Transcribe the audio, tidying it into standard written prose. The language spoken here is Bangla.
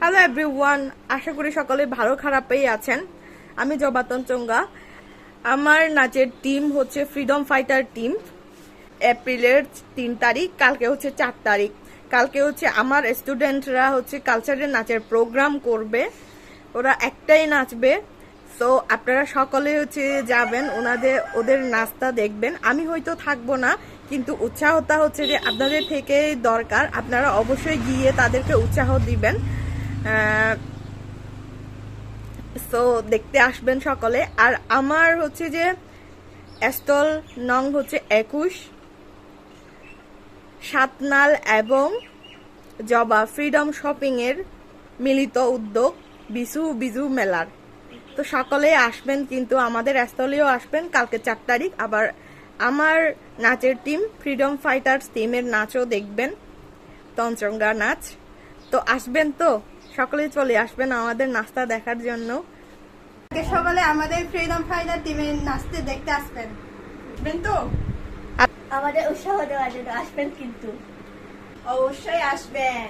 হ্যালো এভরিওয়ান, আশা করি সকলে ভালো খারাপেই আছেন। আমি জবাতন চঙ্গা। আমার নাচের টিম হচ্ছে ফ্রিডম ফাইটার টিম। এপ্রিলের 3 তারিখ, কালকে হচ্ছে 4 তারিখ। কালকে হচ্ছে আমার স্টুডেন্টরা হচ্ছে কালচারের নাচের প্রোগ্রাম করবে, ওরা একটাই নাচবে। তো আপনারা সকলে হচ্ছে যাবেন, ওদের নাচটা দেখবেন। আমি হয়তো থাকবো না, কিন্তু উৎসাহটা হচ্ছে যে আপনাদের থেকে দরকার। আপনারা অবশ্যই গিয়ে তাদেরকে উৎসাহ দিবেন। সো দেখতে আসবেন সকলে। আর আমার হচ্ছে যে স্টল নং হচ্ছে 21, সাতনাল এবং জবা ফ্রিডম শপিং এর মিলিত উদ্যোগ বিজু মেলার। তো সকলে আসবেন, কিন্তু আমাদের স্টলেও আসবেন কালকে 4 তারিখ। আবার আমার নাচের টিম ফ্রিডম ফাইটার্স টিমের নাচও দেখবেন, তঞ্চঙ্গা নাচ। তো আসবেন, তো সকলে চলে আসবেন আমাদের নাচটা দেখার জন্য। সকলে আমাদের ফ্রিডম ফাইটার টিমের নাচতে দেখতে আসবেন তো, আমাদের উৎসাহ দেওয়ার জন্য আসবেন কিন্তু অবশ্যই আসবেন।